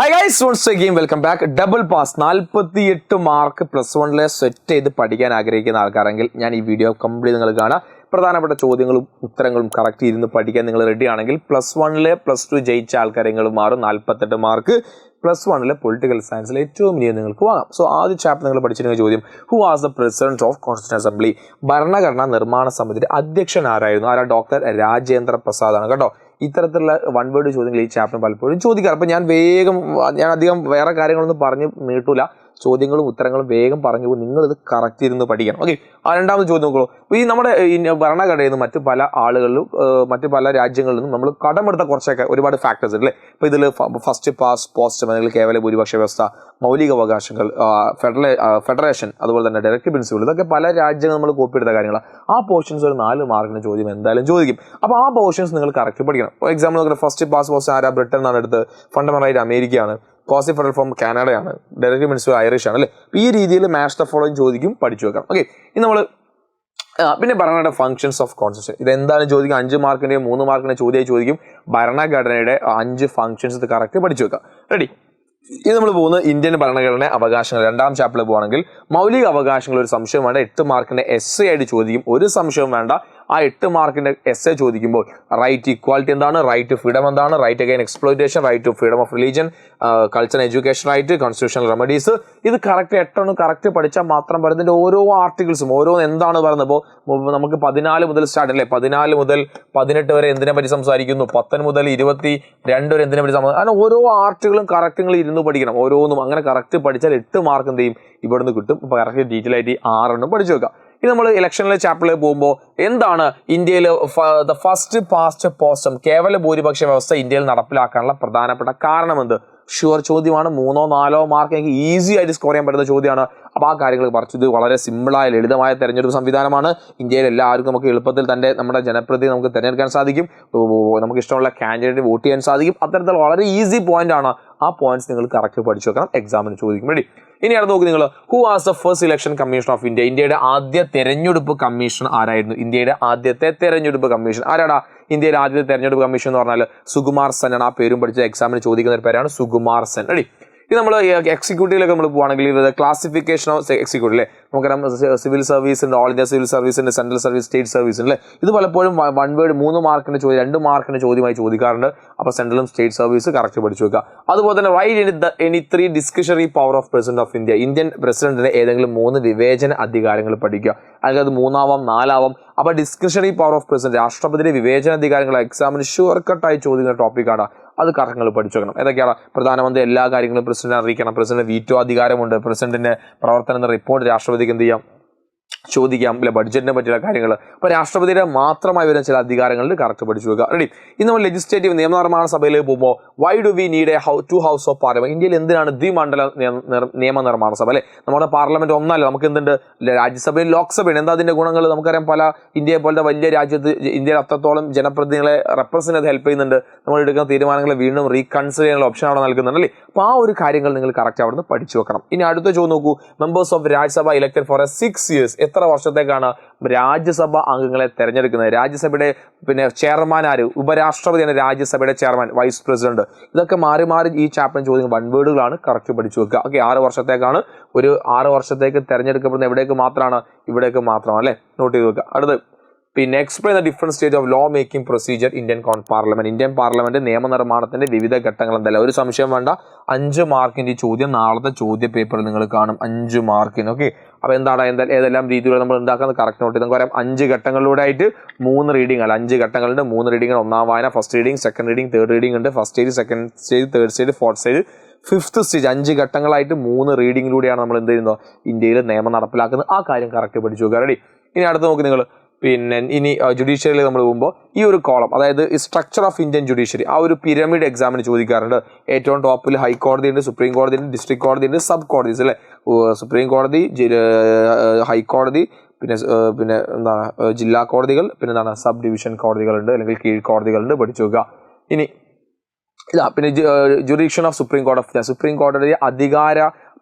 Hi guys, once again welcome back. Double pass 48 mark +1 set ചെയ്ത് പഠിക്കാൻ ആഗ്രഹിക്കുന്ന ആൾക്കാരെങ്കിൽ ഞാൻ ഈ വീഡിയോ കംപ്ലീറ്റ് നിങ്ങൾ കാണാം. പ്രധാനപ്പെട്ട ചോദ്യങ്ങളും ഉത്തരങ്ങളും കറക്റ്റ് ഇരുന്ന് പഠിക്കാൻ നിങ്ങൾ റെഡി ആണെങ്കിൽ +1 +2 ജയിച്ച ആൾക്കാരെങ്ങൾ മാറും. 48 മാർക്ക് +1 പൊളിറ്റിക്കൽ സയൻസിൽ ഏറ്റവും വലിയ നിങ്ങൾക്ക് വാങ്ങാം. സോ ആദ്യ ചാപ്റ്റർ നിങ്ങൾ പഠിച്ചിരുന്ന ചോദ്യം, who was the president of constitution assembly? ഭരണഘടനാ നിർമ്മാണ സമിതിയുടെ അധ്യക്ഷൻ ആരായിരുന്നു? ആരാ? ഡോക്ടർ രാജേന്ദ്ര പ്രസാദ് ആണ് കേട്ടോ. ഇത്തരത്തിലുള്ള വൺ വേർഡ് ചോദ്യങ്ങൾ ഈ ചാപ്റ്റർ പലപ്പോഴും ചോദിക്കാറ്. അപ്പം ഞാൻ അധികം വേറെ കാര്യങ്ങളൊന്നും പറഞ്ഞ് നീട്ടൂല. ചോദ്യങ്ങളും ഉത്തരങ്ങളും വേഗം പറഞ്ഞു പോകും. നിങ്ങളിത് കറക്റ്റ് ഇരുന്ന് പഠിക്കണം. ഓക്കെ, രണ്ടാമത് ചോദ്യം നോക്കൂ. ഈ നമ്മുടെ ഭരണഘടനയിൽ നിന്ന് മറ്റു പല ആളുകളിലും മറ്റു പല രാജ്യങ്ങളിൽ നിന്നും നമ്മൾ കടമെടുത്ത കുറച്ചൊക്കെ ഒരുപാട് ഫാക്ടേഴ്സ് ഉണ്ട് അല്ലേ. ഇപ്പോൾ ഇതിൽ ഫസ്റ്റ് പാസ് പോസ്റ്റ് അല്ലെങ്കിൽ കേവല ഭൂരിപക്ഷ വ്യവസ്ഥ, മൗലികാവകാശങ്ങൾ, ഫെഡറേഷൻ, അതുപോലെ തന്നെ ഡയറക്റ്റ് പ്രിൻസിപ്പിൾ, ഇതൊക്കെ പല രാജ്യങ്ങൾ നമ്മൾ കോപ്പി എടുത്ത കാര്യങ്ങളാണ്. ആ പോർഷൻസ് ഒരു 4 മാർക്കിന് ചോദ്യം എന്തായാലും ചോദിക്കും. അപ്പോൾ ആ പോർഷൻസ് നിങ്ങൾ കറക്റ്റ് പഠിക്കണം. ഫോർ എക്സാമ്പിൾ നോക്കുന്നത്, ഫസ്റ്റ് പാസ് പോസ്റ്റ് ആരാ? ബ്രിട്ടൻ എന്നാണ് എടുത്ത്. ഫണ്ടമെന്റൽ റൈറ്റ് അമേരിക്കയാണ്. ക്വാസി ഫെഡറൽ ഫോം കാനഡയാണ്. ഡയറക്റ്റ് പ്രിൻസിപ്പിൾ ഐറിഷ് ആണ് അല്ലേ. ഈ രീതിയിൽ മാച്ച് ദ ഫോളോയിങ് ചോദിക്കും, പഠിച്ചു വെക്കാം. ഓക്കെ, ഇനി നമ്മൾ പിന്നെ ഭരണഘടനയുടെ ഫങ്ഷൻസ് ഓഫ് കോൺസ്റ്റിറ്റ്യൂഷൻ, ഇതെന്തായാലും ചോദിക്കും. 5 മാർക്കിൻ്റെയും 3 മാർക്കിൻ്റെ ചോദ്യമായി ചോദിക്കും. ഭരണഘടനയുടെ 5 ഫങ്ഷൻസ് ഇത് കറക്റ്റ് പഠിച്ചു വെക്കാം. റെഡി? ഇത് നമ്മൾ പോകുന്നത് ഇന്ത്യൻ ഭരണഘടന അവകാശങ്ങൾ 2ാം ചാപ്റ്ററിൽ പോകുകയാണെങ്കിൽ മൗലിക അവകാശങ്ങൾ ഒരു സംശയം വേണ്ട, 8 മാർക്കിന്റെ എസ്സേ ആയിട്ട് ചോദിക്കും. ഒരു സംശയവും വേണ്ട. ആ 8 മാർക്കിന്റെ എസ്സേ ചോദിക്കുമ്പോൾ റൈറ്റ് ഇക്വാലിറ്റി എന്താണ്, റൈറ്റ് ടു ഫ്രീഡം എന്താണ്, right again exploitation, right to freedom of religion, culture and education right, constitutional remedies, ഇത് കറക്റ്റ് 8 കറക്റ്റ് പഠിച്ചാൽ മാത്രം പറയുന്നതിൻ്റെ ഓരോ ആർട്ടിക്കിൾസും ഓരോന്ന് എന്താണ് പറയുന്നത്. ഇപ്പോൾ നമുക്ക് 14 മുതൽ സ്റ്റാർട്ട് അല്ലേ, 14 മുതൽ 18 വരെ എന്തിനെ പറ്റി സംസാരിക്കുന്നു, 10 മുതൽ 22 വരെ എന്തിനെ പറ്റി സംസാരിക്കുന്നു. അങ്ങനെ ഓരോ ആർട്ടിക്കിളും കറക്റ്റ് നിങ്ങൾ ഇരുന്ന് പഠിക്കണം. ഓരോന്നും അങ്ങനെ കറക്റ്റ് പഠിച്ചാൽ 8 മാർക്ക് എന്ത് ചെയ്യും ഇവിടുന്ന് കിട്ടും. അപ്പോൾ കറക്റ്റ് ഡീറ്റെയിൽ ആയിട്ട് 6 പഠിച്ചു വെക്കാം. ഇനി നമ്മൾ ഇലക്ഷനിലെ ചാപ്റ്ററിൽ പോകുമ്പോൾ എന്താണ് ഇന്ത്യയിൽ ദ ഫസ്റ്റ് പാസ്റ്റ് പോസ്റ്റം കേവല ഭൂരിപക്ഷ വ്യവസ്ഥ ഇന്ത്യയിൽ നടപ്പിലാക്കാനുള്ള പ്രധാനപ്പെട്ട കാരണം എന്ത്? ഷുവർ ചോദ്യമാണ്. 3-4 മാർക്ക് എനിക്ക് ഈസി ആയിട്ട് സ്കോർ ചെയ്യാൻ പറ്റുന്ന ചോദ്യമാണ്. അപ്പോൾ ആ കാര്യങ്ങൾ പറിച്ചു. ഇത് വളരെ സിമ്പിളായ ലളിതമായ തെരഞ്ഞെടുപ്പ് സംവിധാനമാണ്. ഇന്ത്യയിൽ എല്ലാവർക്കും നമുക്ക് എളുപ്പത്തിൽ നമ്മുടെ ജനപ്രതിനിധി നമുക്ക് തിരഞ്ഞെടുക്കാൻ സാധിക്കും. നമുക്ക് ഇഷ്ടമുള്ള കാൻഡിഡേറ്റ് വോട്ട് ചെയ്യാൻ സാധിക്കും. അത്തരത്തിൽ വളരെ ഈസി പോയിന്റ് ആണ്. ആ പോയിന്റ്സ് നിങ്ങൾ കറക്റ്റ് പഠിച്ചു വെക്കണം, എക്സാമിന് ചോദിക്കും. റെഡി? ഇനി അടുത്ത് നോക്കി നിങ്ങൾ, who was the first election commission of India? ഇന്ത്യയുടെ ആദ്യ തെരഞ്ഞെടുപ്പ് കമ്മീഷൻ ആരായിരുന്നു? ഇന്ത്യയുടെ ആദ്യത്തെ തെരഞ്ഞെടുപ്പ് കമ്മീഷൻ ആരാടാ? ഇന്ത്യയിലെ ആദ്യത്തെ തെരഞ്ഞെടുപ്പ് കമ്മീഷൻ എന്ന് പറഞ്ഞാൽ സുകുമാർ സെൻ ആണ്. ആ പേരും പഠിച്ച എക്സാമിന് ചോദിക്കുന്ന ഒരു പേരാണ് സുകുമാർ സെൻ. റെഡി? ഇത് നമ്മൾ എക്സിക്യൂട്ടീവിലൊക്കെ നമ്മൾ പോകുകയാണെങ്കിൽ ഇത് ക്ലാസിഫിക്കേഷൻ ഓഫ് എക്സിക്യൂട്ടീവ് അല്ലേ. നമുക്കറിയാം സിവിൽ സർവീസ് ഉണ്ട്, ഓൾ ഇന്ത്യ സിവിൽ സർവീസ് ഉണ്ട്, സെൻട്രൽ സർവീസ്, സ്റ്റേറ്റ് സർവീസ് ഉണ്ട് അല്ലേ. ഇത് പലപ്പോഴും വൺ വേർഡ് 3 മാർക്കിന്റെ ചോദ്യം 2 മാർക്കിന്റെ ചോദ്യമായി ചോദിക്കാറുണ്ട്. അപ്പോൾ സെൻട്രലും സ്റ്റേറ്റ് സർവീസ് കറക്റ്റ് പഠിച്ചു വെക്കുക. അതുപോലെ തന്നെ write any 3 discretionary power of president of India? Indian പ്രസിഡന്റിന് ഏതെങ്കിലും 3 വിവേചന അധികാരങ്ങൾ പഠിക്കുക. അല്ലെങ്കിൽ അത് 3ആവാം 4ആവാം. അപ്പോൾ ഡിസ്ക്രിഷണറി പവർ ഓഫ് പ്രസിഡന്റ്, രാഷ്ട്രപതിയുടെ വിവേചന അധികാരങ്ങൾ എക്സാമിന് ഷുവർ കട്ടായി ചോദിക്കുന്ന ടോപ്പിക്കാണ്. അത് കറക്റ്റ് പഠിച്ചു വെക്കണം. ഏതൊക്കെയാണ്? പ്രധാനമന്ത്രി എല്ലാ കാര്യങ്ങളും പ്രസിഡന്റ് അറിയിക്കണം. പ്രസിഡന്റ് വീറ്റോ അധികാരമുണ്ട്. പ്രസിഡന്റിന്റെ പ്രവർത്തന റിപ്പോർട്ട് രാഷ്ട്രപതിക്ക് എന്ത് ചെയ്യാം? ചോദിക്കാം. അല്ലെ, ബഡ്ജറ്റിനെ പറ്റിയുള്ള കാര്യങ്ങൾ. അപ്പോൾ രാഷ്ട്രപതിയുടെ മാത്രമായി വരുന്ന ചില അധികാരങ്ങളിൽ കറക്റ്റ് പഠിച്ചു വെക്കുക. റെഡി? ഇന്ന് നമ്മൾ ലെജിസ്ലേറ്റീവ് നിയമനിർമ്മാണ സഭയിലേക്ക് പോകുമ്പോൾ why do we need two house of parliament? ഇന്ത്യയിൽ എന്തിനാണ് ദ്വിമണ്ഡല നിയമനിർമ്മാണ സഭ അല്ലെ? നമ്മുടെ പാർലമെന്റ് ഒന്നല്ല, നമുക്ക് എന്തുണ്ട്? രാജ്യസഭയും ലോക്സഭയും. എന്താ അതിന്റെ ഗുണങ്ങൾ? നമുക്കറിയാം, പല ഇന്ത്യയെ പോലത്തെ വലിയ രാജ്യത്ത് ഇന്ത്യയിൽ അത്രത്തോളം ജനപ്രതിനിധികളെ റെപ്രസെന്റ് ചെയ്ത് ഹെൽപ്പ് ചെയ്യുന്നുണ്ട്. നമ്മൾ എടുക്കുന്ന തീരുമാനങ്ങളെ വീണ്ടും റീകൺസിഡർ ചെയ്യാനുള്ള ഓപ്ഷൻ അവിടെ നൽകുന്നുണ്ട് അല്ലേ. അപ്പോൾ ആ ഒരു കാര്യങ്ങൾ നിങ്ങൾ കറക്റ്റ് അവിടെ നിന്ന് പഠിച്ചു വെക്കണം. ഇനി അടുത്ത ചോദ്യം നോക്കൂ, members of Rajya Sabha elected for 6 years. എത്ര വർഷത്തേക്കാണ് രാജ്യസഭ അംഗങ്ങളെ തെരഞ്ഞെടുക്കുന്നത്? രാജ്യസഭയുടെ ചെയർമാൻ ആര്? ഉപരാഷ്ട്രപതിയാണ് രാജ്യസഭയുടെ ചെയർമാൻ, വൈസ് പ്രസിഡന്റ്. ഇതൊക്കെ മാറി മാറി ഈ ചാപ്റ്റർ ചോദ്യം വൺ വേർഡുകളാണ്, കറക്റ്റ് പഠിച്ചു വെക്കുക. ഓക്കെ, 6 വർഷത്തേക്കാണ്. ഒരു 6 വർഷത്തേക്ക് തെരഞ്ഞെടുക്കപ്പെടുന്ന എവിടേക്ക് മാത്രമാണ്? ഇവിടേക്ക് മാത്രമാണ് അല്ലേ. നോട്ട് ചെയ്ത് വെക്കുക. അടുത്ത് പിന്നെ explain the different stage of law making procedure Indian parliament? Indian parliament നിയമനിർമ്മാണത്തിന്റെ വിവിധ ഘട്ടങ്ങൾ എന്തല്ല? ഒരു സംശയം വേണ്ട. 5 മാർക്കിന്റെ ചോദ്യം നാളത്തെ ചോദ്യ പേപ്പറിൽ നിങ്ങൾ കാണും. 5 മാർക്കിന്. ഓക്കെ, അപ്പോൾ എന്താണ് ഏതെല്ലാം രീതിയിൽ നമ്മൾ ഉണ്ടാക്കുന്നത് കറക്റ്റ് നോട്ട് ചെയ്ത് നമുക്ക് പറയാം. 5 ഘട്ടങ്ങളിലൂടെ ആയിട്ട് 3 റീഡിംഗ് അല്ല, 5 ഘട്ടങ്ങളുണ്ട്. 3 റീഡിംഗ്. 1ാം വായന, first reading, second reading, third reading ഉണ്ട്. First stage, second stage, third stage, fourth stage, 5th stage. 5 ഘട്ടങ്ങളായിട്ട് 3 റീഡിങ്ങിലൂടെയാണ് നമ്മൾ എന്ത് ചെയ്യുന്നത്? ഇന്ത്യയിൽ നിയമം നടപ്പിലാക്കുന്നത്. ആ കാര്യം കറക്റ്റ് പഠിച്ചു വെക്കുക. റെഡി? ഇനി അടുത്ത് നോക്കി നിങ്ങൾ, പിന്നെ ഇനി ജുഡീഷ്യറിയിൽ നമ്മൾ പോകുമ്പോൾ ഈ ഒരു കോളം, അതായത് സ്ട്രക്ചർ ഓഫ് ഇന്ത്യൻ ജുഡീഷ്യറി, ആ ഒരു പിരമിഡ് എക്സാമിന് ചോദിക്കാറുണ്ട്. ഏറ്റവും ടോപ്പിൽ ഹൈക്കോടതി ഉണ്ട്, സുപ്രീം കോടതി ഉണ്ട്, ഡിസ്ട്രിക്ട് കോടതി ഉണ്ട്, സബ് കോടതീസ് അല്ലേ. സുപ്രീം കോടതി, ഹൈക്കോടതി, പിന്നെ എന്താണ് ജില്ലാ കോടതികൾ, പിന്നെ എന്താണ് സബ് ഡിവിഷൻ കോടതികളുണ്ട്, അല്ലെങ്കിൽ കീഴ്ക്കോടതികളുണ്ട്. പഠിച്ചു വെക്കുക. ഇനി പിന്നെ judicial of supreme court of India, supreme കോടതിയുടെ അധികാര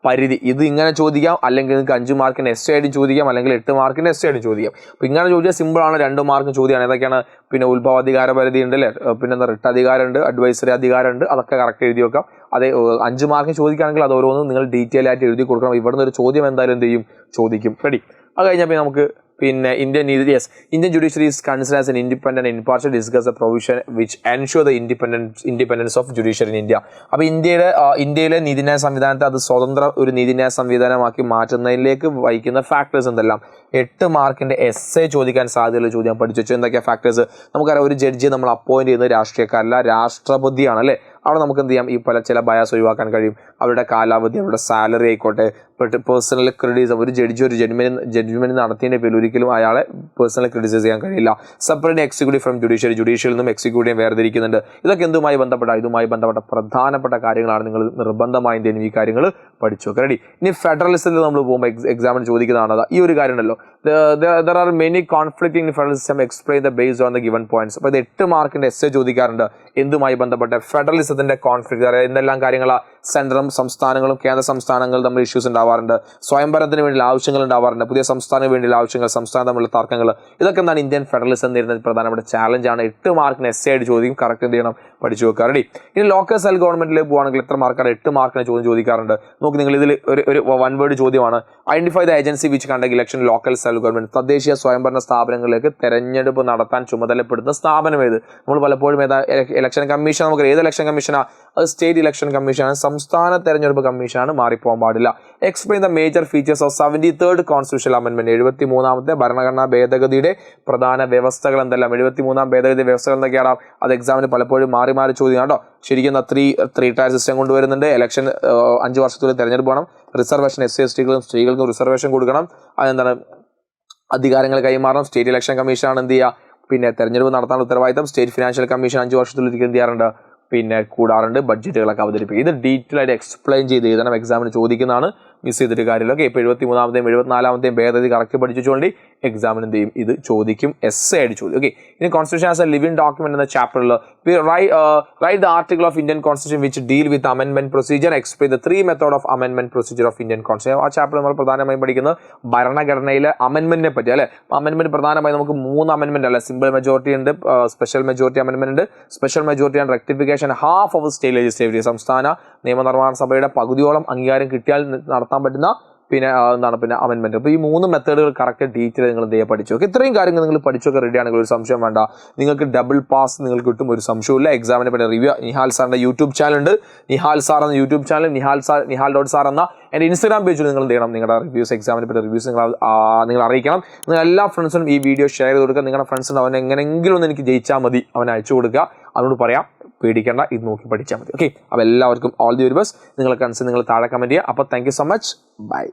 പരിധി. ഇത് ഇങ്ങനെ ചോദിക്കാം, അല്ലെങ്കിൽ നിങ്ങൾക്ക് 5 മാർക്കിന് എസ് ആയിട്ട് ചോദിക്കാം, അല്ലെങ്കിൽ 8 മാർക്കിന് എസ് ആയിട്ട് ചോദിക്കാം. അപ്പോൾ ഇങ്ങനെ ചോദിച്ചാൽ സിമ്പിളാണ്. 2 മാർക്ക് ചോദ്യമാണ്. ഏതൊക്കെയാണ്? പിന്നെ ഉത്ഭവാധികാര പരിധി ഉണ്ട് അല്ലേ, പിന്നെ എന്താ റിട്ട് അധികാരമുണ്ട്, അഡ്വൈസറി അധികാരമുണ്ട്. അതൊക്കെ കറക്റ്റ് എഴുതി വെക്കാം. അതെ, 5 മാർക്ക് ചോദിക്കുകയാണെങ്കിൽ അത് ഓരോന്നും നിങ്ങൾ ഡീറ്റെയിൽ ആയിട്ട് എഴുതി കൊടുക്കണം. ഇവിടുന്ന് ഒരു ചോദ്യം എന്തായാലും എന്ത് ചെയ്യും, ചോദിക്കും. റെഡി? അത് കഴിഞ്ഞാൽ നമുക്ക് പിന്നെ Indian judiciary is consider as an independent and impartial discuss A provision which ensure the independence of judiciary in India. അപ്പോൾ ഇന്ത്യയിലെ നീതിന്യായ സംവിധാനത്തെ അത് സ്വതന്ത്ര ഒരു നീതിന്യായ സംവിധാനമാക്കി മാറ്റുന്നതിലേക്ക് വഹിക്കുന്ന ഫാക്ടേഴ്സ് എന്തെല്ലാം? 8 മാർക്കിന്റെ എസ് ചോദിക്കാൻ സാധ്യതയുള്ള ചോദ്യം പഠിച്ചു വെച്ചു. എന്തൊക്കെയാണ് ഫാക്ടേഴ്സ്? നമുക്കറിയാം, ഒരു ജഡ്ജിയെ നമ്മൾ അപ്പോയിന്റ് ചെയ്യുന്നത് രാഷ്ട്രീയക്കാരല്ല, രാഷ്ട്രപതിയാണ് അല്ലേ. അവിടെ നമുക്ക് എന്ത് ചെയ്യാം, ഈ ചില ബയാസ് ഒഴിവാക്കാൻ കഴിയും. അവരുടെ കാലാവധി, അവരുടെ സാലറി ആയിക്കോട്ടെ, പേഴ്സണൽ ക്രിറ്റിസിസം. ഒരു ജഡ്ജി ഒരു ജഡ്ജ്മെന്റ് നടത്തിയതിന്റെ പേരിൽ ഒരിക്കലും അയാളെ പേഴ്സണൽ ക്രിറ്റിസൈസ് ചെയ്യാൻ കഴിയില്ല. സെപ്പറേറ്റ് എക്സിക്യൂട്ടീവ് ഫ്രം ജുഡീഷ്യറിയിൽ നിന്നും എക്സിക്യൂട്ടീവ് വേർതിരിക്കുന്നുണ്ട്. ഇതൊക്കെ ഇതുമായി ബന്ധപ്പെട്ട പ്രധാനപ്പെട്ട കാര്യങ്ങളാണ്. നിങ്ങൾ നിർബന്ധമായും എന്തെങ്കിലും ഈ കാര്യങ്ങൾ പഠിച്ചു വെക്കുക. റെഡി? ഇനി ഫെഡറലിസത്തിൽ നമ്മൾ പോകുമ്പോൾ എക്സാമിന് ചോദിക്കുന്നതാണ് ഈ ഒരു കാര്യം ഉണ്ടല്ലോ. There are many conflicting in federal system. Explain the based on the given points. അപ്പോൾ ഇത് 8 മാർക്കിന്റെ എസ് ചോദിക്കാറുണ്ട്. എന്തുമായി ബന്ധപ്പെട്ട? ഫെഡറലിസത്തിന്റെ കോൺഫ്ലിക്റ്റ്. അതായത് എന്തെല്ലാം കാര്യങ്ങളാണ്? സെൻട്രലും സംസ്ഥാനങ്ങളും കേന്ദ്ര സംസ്ഥാനങ്ങളും തമ്മിൽ ഇഷ്യൂസ് ഉണ്ടാവാറുണ്ട്. സ്വയംഭരണത്തിന് വേണ്ടിയുള്ള ആവശ്യങ്ങൾ ഉണ്ടാവാറുണ്ട്. പുതിയ സംസ്ഥാനത്തിന് വേണ്ടിയുള്ള ആവശ്യങ്ങൾ, സംസ്ഥാനം തമ്മിലുള്ള തർക്കങ്ങൾ. ഇതൊക്കെ എന്താണ് ഇന്ത്യൻ ഫെഡറലിസം നേരിടുന്ന പ്രധാനപ്പെട്ട ചാലഞ്ചാണ്. 8 മാർക്കിന് എസ് ആയിട്ട് ചോദിക്കും. കറക്റ്റ് എന്ത് ചെയ്യണം, പഠിച്ചു വെക്കുക. റെഡി? ഇനി ലോക്കൽ സെൽഫ് ഗവൺമെന്റിലേക്ക് പോകുകയാണെങ്കിൽ എത്ര മാർക്കാണ്? 8 മാർക്കിന് ചോദിക്കാറുണ്ട്. നോക്കി, നിങ്ങൾ ഇതിൽ ഒരു 1 വേർഡ് ചോദ്യമാണ്. Identify the agency which conduct election local self government. തദ്ദേശീയ സ്വയംഭരണ സ്ഥാപനങ്ങളിലേക്ക് തെരഞ്ഞെടുപ്പ് നടത്താൻ ചുമതലപ്പെടുന്ന സ്ഥാപനം ഏത്? നമ്മൾ പലപ്പോഴും ഇലക്ഷൻ കമ്മീഷൻ, നമുക്ക് ഏത് ഇലക്ഷൻ കമ്മീഷനാണ്? അത് സ്റ്റേറ്റ് ഇലക്ഷൻ കമ്മീഷനാണ്. സംസ്ഥാന തെരഞ്ഞെടുപ്പ് കമ്മീഷനാണ്, മാറിപ്പോകാൻ പാടില്ല. Explain the major features of 73rd constitutional amendment. 73ാമത്തെ ഭരണഘടനാ ഭേദഗതിയുടെ പ്രധാന വ്യവസ്ഥകൾ എന്തെല്ലാം? 73ാം ഭേദഗതി വ്യവസ്ഥകൾ എന്തൊക്കെയാണ്? അത് എക്സാമിന് പലപ്പോഴും മാറി ചോദ്യം കേട്ടോ. ശരിക്കും 3 ടയർ സിസ്റ്റം കൊണ്ടുവരുന്നുണ്ട്. ഇലക്ഷൻ 5 വർഷത്തിൽ തെരഞ്ഞെടുപ്പ് വേണം. റിസർവേഷൻ സ്ത്രീകൾക്കും റിസർവേഷൻ കൊടുക്കണം. അതെന്താണ്? അധികാരങ്ങൾ കൈമാറണം. സ്റ്റേറ്റ് ഇലക്ഷൻ കമ്മീഷനാണ് എന്ത് ചെയ്യുക, പിന്നെ തെരഞ്ഞെടുപ്പ് നടത്താനുള്ള ഉത്തരവാദിത്തം. സ്റ്റേറ്റ് ഫിനാൻഷ്യൽ കമ്മീഷൻ 5 വർഷത്തിലൊരിക്കൽ എന്ത് ചെയ്യാറുണ്ട്, പിന്നെ കൂടാറുണ്ട്. ബഡ്ജറ്റുകളൊക്കെ അവതരിപ്പിക്കും. ഇത് ഡീറ്റെയിൽ ആയിട്ട് എക്സ്പ്ലെയിൻ ചെയ്ത് എഴുതണം. എക്സാമിന് ചോദിക്കുന്നതാണ്. മിസ് ചെയ്തിട്ട് കാര്യമില്ല. ഓക്കെ, ഇപ്പോൾ 73ാമത്തെയും 74ാമത്തെയും ഭേദഗതി കറക്റ്റ് പഠിച്ചുകൊണ്ട് എക്സാമിന് എന്ത് ചെയ്യും, ഇത് ചോദിക്കും. എസ് ആയിട്ട് ചോദിക്കും. ഓക്കെ, ഇനി constitution as a living document എന്ന ചാപ്റ്ററിൽ write the article of Indian constitution which deal with അമെൻമെന്റ് procedure. Explain the 3 method of അമെൻമെന്റ് പ്രൊസീജിയർ ഓഫ് ഇന്ത്യൻ കോൺസ്റ്റിറ്റ്യൂഷൻ. ആ ചാപ്റ്റർ നമ്മൾ പ്രധാനമായും പഠിക്കുന്നത് ഭരണഘടനയിലെ അമെൻമെന്റിനെ പറ്റി അല്ലെ. അമെൻമെന്റ് പ്രധാനമായും നമുക്ക് 3 അമെൻമെന്റ് അല്ലെ. സിമ്പിൾ മെജോറിറ്റി ഉണ്ട്, സ്പെഷ്യൽ മെജോറിറ്റി അമെൻമെന്റ് ഉണ്ട്. Special majority and rectification half of state legislative. സംസ്ഥാന നിയമനിർമ്മാണ സഭയുടെ പകുതിയോളം അംഗീകാരം കിട്ടിയാൽ നടത്താൻ പറ്റുന്ന പിന്നെ അമെൻമെന്റ്. അപ്പോൾ ഈ 3 മെത്തേഡുകൾ കറക്റ്റ് ഡീറ്റെയിൽ നിങ്ങൾ എന്ത് ചെയ്യുക, പഠിച്ചു. ഓക്കെ, ഇത്രയും കാര്യങ്ങൾ നിങ്ങൾ പഠിച്ചൊക്കെ റെഡി ആണെങ്കിൽ ഒരു സംശയം വേണ്ട, നിങ്ങൾക്ക് ഡബിൾ പാസ് നിങ്ങൾക്ക് കിട്ടും. ഒരു സംശയമില്ല. എക്സാമിനെ പറ്റി റിവ്യൂ നിഹാൽ സാറിന്റെ യൂട്യൂബ് ചാനൽ ഉണ്ട്. നിഹാൽ സാർ എന്ന യൂട്യൂബ് ചാനൽ, നിഹാൽ.സാർ എന്ന എൻ്റെ ഇൻസ്റ്റാഗ്രാം പേജിൽ നിങ്ങൾ എന്ത് ചെയ്യണം, നിങ്ങളുടെ റിവ്യൂസ്, എക്സാമിനെ പറ്റി റിവ്യൂസ് നിങ്ങൾ അറിയിക്കണം. നിങ്ങൾ എല്ലാ ഫ്രണ്ട്സിനും ഈ വീഡിയോ ഷെയർ ചെയ്ത് കൊടുക്കുക. നിങ്ങളുടെ ഫ്രണ്ട്സിന് അവൻ എങ്ങനെയെങ്കിലും ഒന്ന് എനിക്ക് ജയിച്ചാൽ മതി അവനെ അയച്ചു കൊടുക്കുക. അതുകൊണ്ട് പറയാം, പേടിക്കേണ്ട, ഇത് നോക്കി പഠിച്ചാൽ മതി. ഓക്കെ, അപ്പോൾ എല്ലാവർക്കും ഓൾ ദി വെരി ബെസ്റ്റ്. നിങ്ങളെ കൺസേൺ നിങ്ങൾ താഴെ കമൻറ്റ് ചെയ്യുക. അപ്പോൾ thank you so much. By.